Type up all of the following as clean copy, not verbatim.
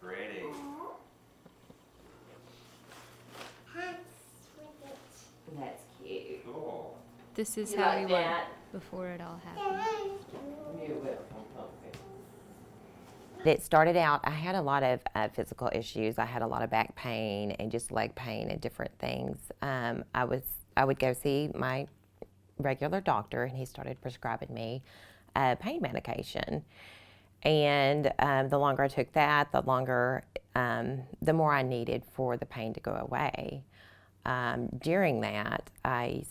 pretty. That's cute. Cool. This is You how like we were that? before it all happened. You're welcome, Pumpkin. It started out, I had a lot of physical issues. I had a lot of back pain and just leg pain and different things. I would go see my regular doctor, and he started prescribing me pain medication. And the longer I took that, the more I needed for the pain to go away. During that, I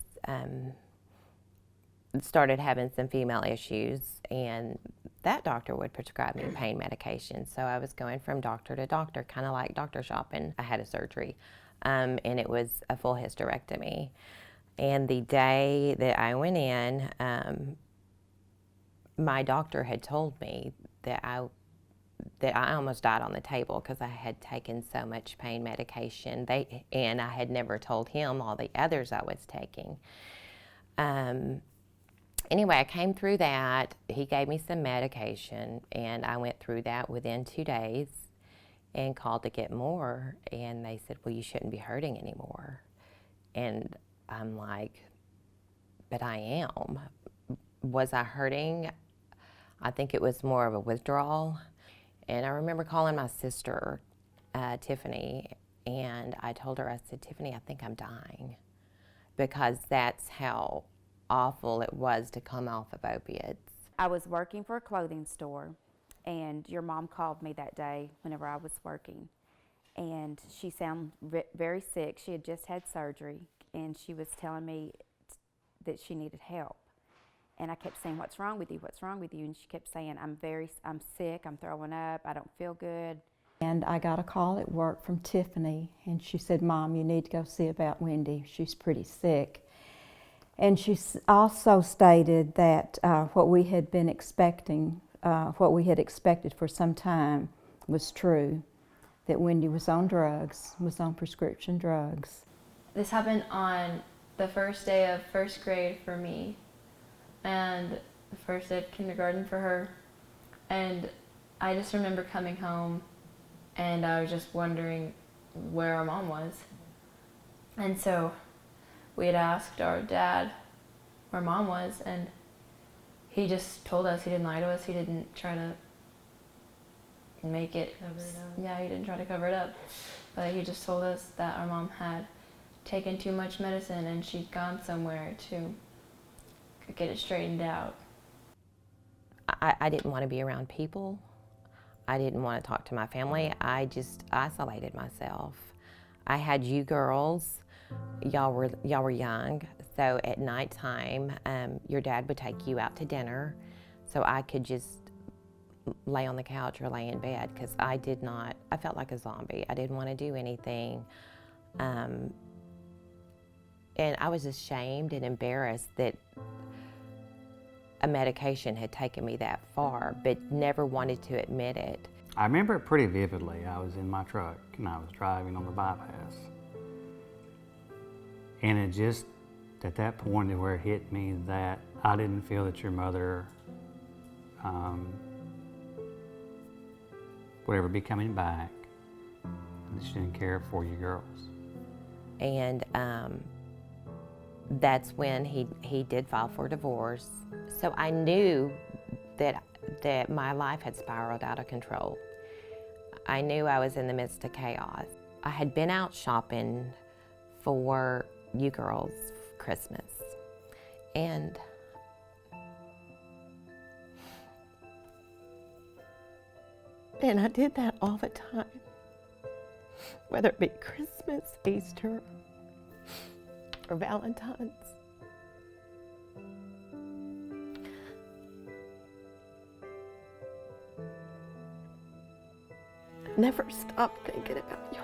started having some female issues, and that doctor would prescribe me pain medication. So I was going from doctor to doctor, kind of like doctor shopping. I had a surgery, and it was a full hysterectomy. And the day that I went in, my doctor had told me that I almost died on the table because I had taken so much pain medication. And I had never told him all the others I was taking. Anyway, I came through that. He gave me some medication, and I went through that within 2 days and called to get more. And they said, well, you shouldn't be hurting anymore. And I'm like, but I am. Was I hurting? I think it was more of a withdrawal. And I remember calling my sister, Tiffany, and I told her, I said, Tiffany, I think I'm dying, because that's how awful it was to come off of opiates. I was working for a clothing store, and your mom called me that day whenever I was working. And she sounded very sick. She had just had surgery, and she was telling me that she needed help. And I kept saying, what's wrong with you? What's wrong with you? And she kept saying, I'm sick, I'm throwing up, I don't feel good. And I got a call at work from Tiffany, and she said, Mom, you need to go see about Wendy. She's pretty sick. And she also stated that what we had been expecting, what we had expected for some time was true, that Wendy was on drugs, was on prescription drugs. This happened on the first day of first grade for me, and the first day of kindergarten for her. And I just remember coming home, and I was just wondering where our mom was. And so we had asked our dad where Mom was, and he just told us. He didn't lie to us. He didn't try to make it. Cover it up. Yeah, he didn't try to cover it up. But he just told us that our mom had taken too much medicine and she'd gone somewhere to get it straightened out. I didn't want to be around people. I didn't want to talk to my family. I just isolated myself. I had you girls. Y'all were young, so at nighttime, your dad would take you out to dinner, so I could just lay on the couch or lay in bed, because I felt like a zombie. I didn't want to do anything. And I was ashamed and embarrassed that a medication had taken me that far, but never wanted to admit it. I remember it pretty vividly. I was in my truck and I was driving on the bypass. And it just, at that point where it hit me that I didn't feel that your mother would ever be coming back, that she didn't care for you girls. And that's when he did file for divorce. So I knew that my life had spiraled out of control. I knew I was in the midst of chaos. I had been out shopping for you girls Christmas, and I did that all the time, whether it be Christmas, Easter, or Valentine's. Never stopped thinking about y'all.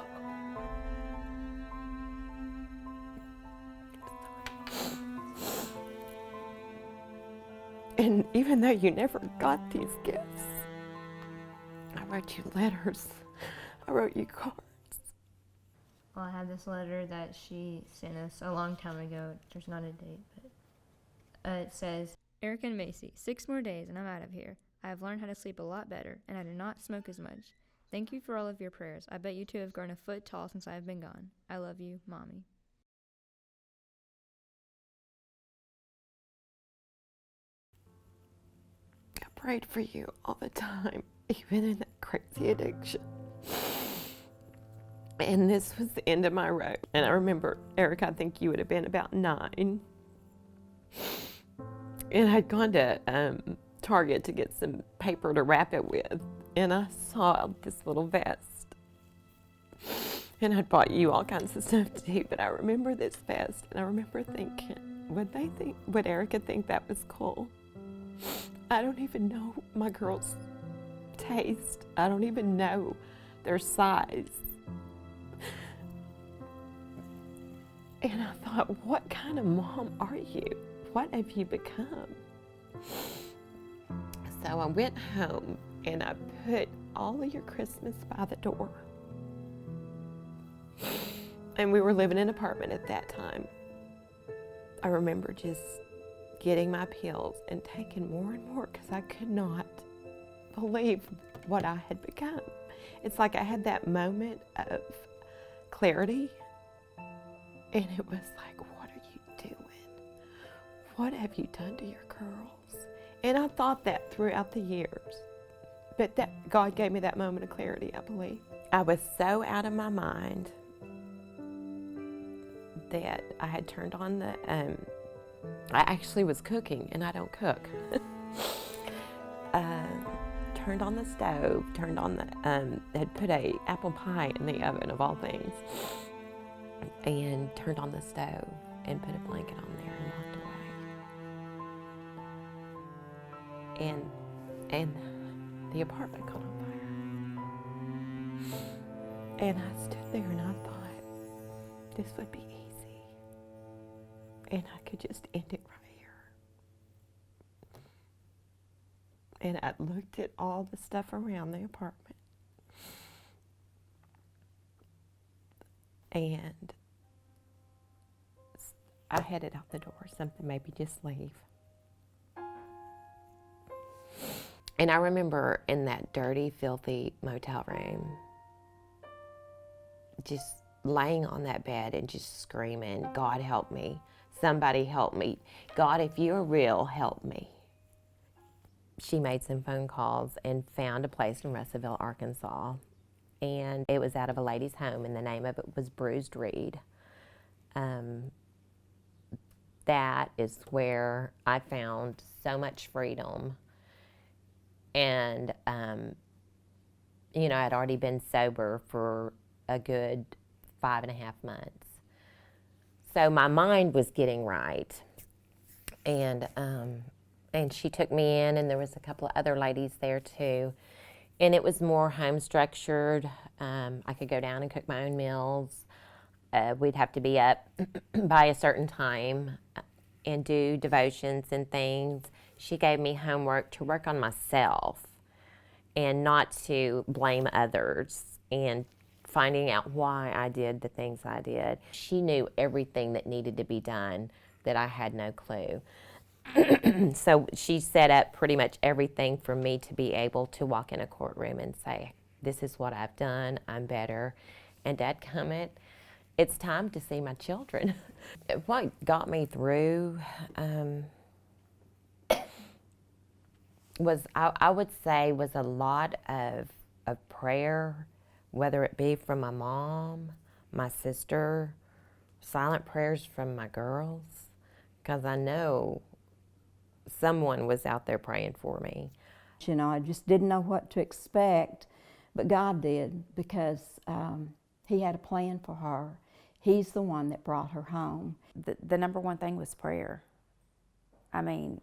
And even though you never got these gifts, I wrote you letters, I wrote you cards. Well, I have this letter that she sent us a long time ago. There's not a date, but it says, Eric and Macie, 6 more days and I'm out of here. I have learned how to sleep a lot better, and I do not smoke as much. Thank you for all of your prayers. I bet you two have grown a foot tall since I have been gone. I love you, Mommy. I prayed for you all the time, even in that crazy addiction. And this was the end of my rope. And I remember, Eric, I think you would have been about 9. And I'd gone to Target to get some paper to wrap it with. And I saw this little vest. And I'd bought you all kinds of stuff too, but I remember this vest. And I remember thinking, would Erica think that was cool? I don't even know my girls' taste. I don't even know their size. And I thought, what kind of mom are you? What have you become? So I went home and I put all of your Christmas by the door. And we were living in an apartment at that time. I remember just getting my pills and taking more and more because I could not believe what I had become. It's like I had that moment of clarity. And it was like, what are you doing? What have you done to your girls? And I thought that throughout the years. But that God gave me that moment of clarity, I believe. I was so out of my mind that I had turned on the, I actually was cooking, and I don't cook. Turned on the stove, turned on the, had put a apple pie in the oven of all things. And turned on the stove and put a blanket on there and walked away. And the apartment caught on fire. And I stood there and I thought, this would be easy. And I could just end it right here. And I looked at all the stuff around the apartment. And I headed out the door, something made me just leave. And I remember in that dirty, filthy motel room, just laying on that bed and just screaming, God help me, somebody help me. God, if you're real, help me. She made some phone calls and found a place in Russellville, Arkansas. And it was out of a lady's home, and the name of it was Bruised Reed. That is where I found so much freedom. And, you know, I'd already been sober for a good 5.5 months. So my mind was getting right. And she took me in, and there was a couple of other ladies there too. And it was more home structured. I could go down and cook my own meals. We'd have to be up by a certain time and do devotions and things. She gave me homework to work on myself and not to blame others, and finding out why I did the things I did. She knew everything that needed to be done that I had no clue. So she set up pretty much everything for me to be able to walk in a courtroom and say, this is what I've done, I'm better. And dadgummit, it's time to see my children. What got me through was, I would say, was a lot of prayer, whether it be from my mom, my sister, silent prayers from my girls, because I know someone was out there praying for me. You know, I just didn't know what to expect, but God did, because He had a plan for her. He's the one that brought her home. The number one thing was prayer. I mean,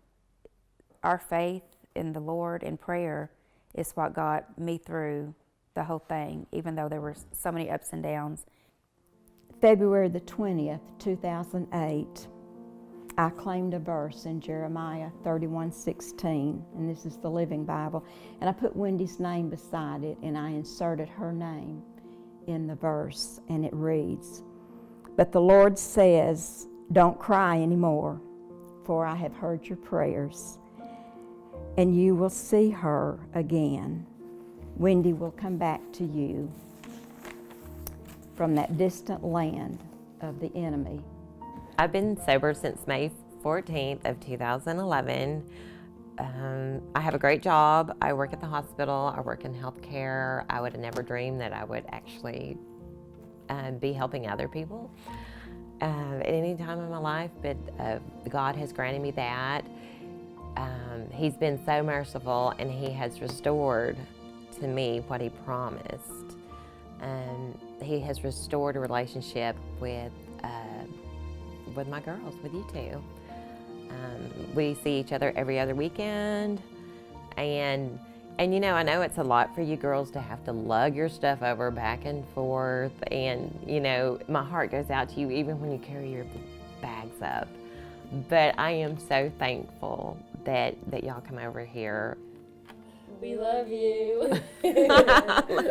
our faith in the Lord and prayer is what got me through the whole thing, even though there were so many ups and downs. February the 20th, 2008, I claimed a verse in Jeremiah 31:16, and this is the Living Bible, and I put Wendy's name beside it, and I inserted her name in the verse, and it reads, "But the Lord says, don't cry anymore, for I have heard your prayers, and you will see her again. Wendy will come back to you from that distant land of the enemy. I've been sober since May 14th of 2011. I have a great job. I work at the hospital. I work in healthcare. I would have never dreamed that I would actually be helping other people at any time in my life, but God has granted me that. He's been so merciful, and He has restored to me what He promised. He has restored a relationship with my girls, with you two. We see each other every other weekend, and you know, I know it's a lot for you girls to have to lug your stuff over back and forth, and you know, my heart goes out to you even when you carry your bags up. But I am so thankful that y'all come over here. We love you. I love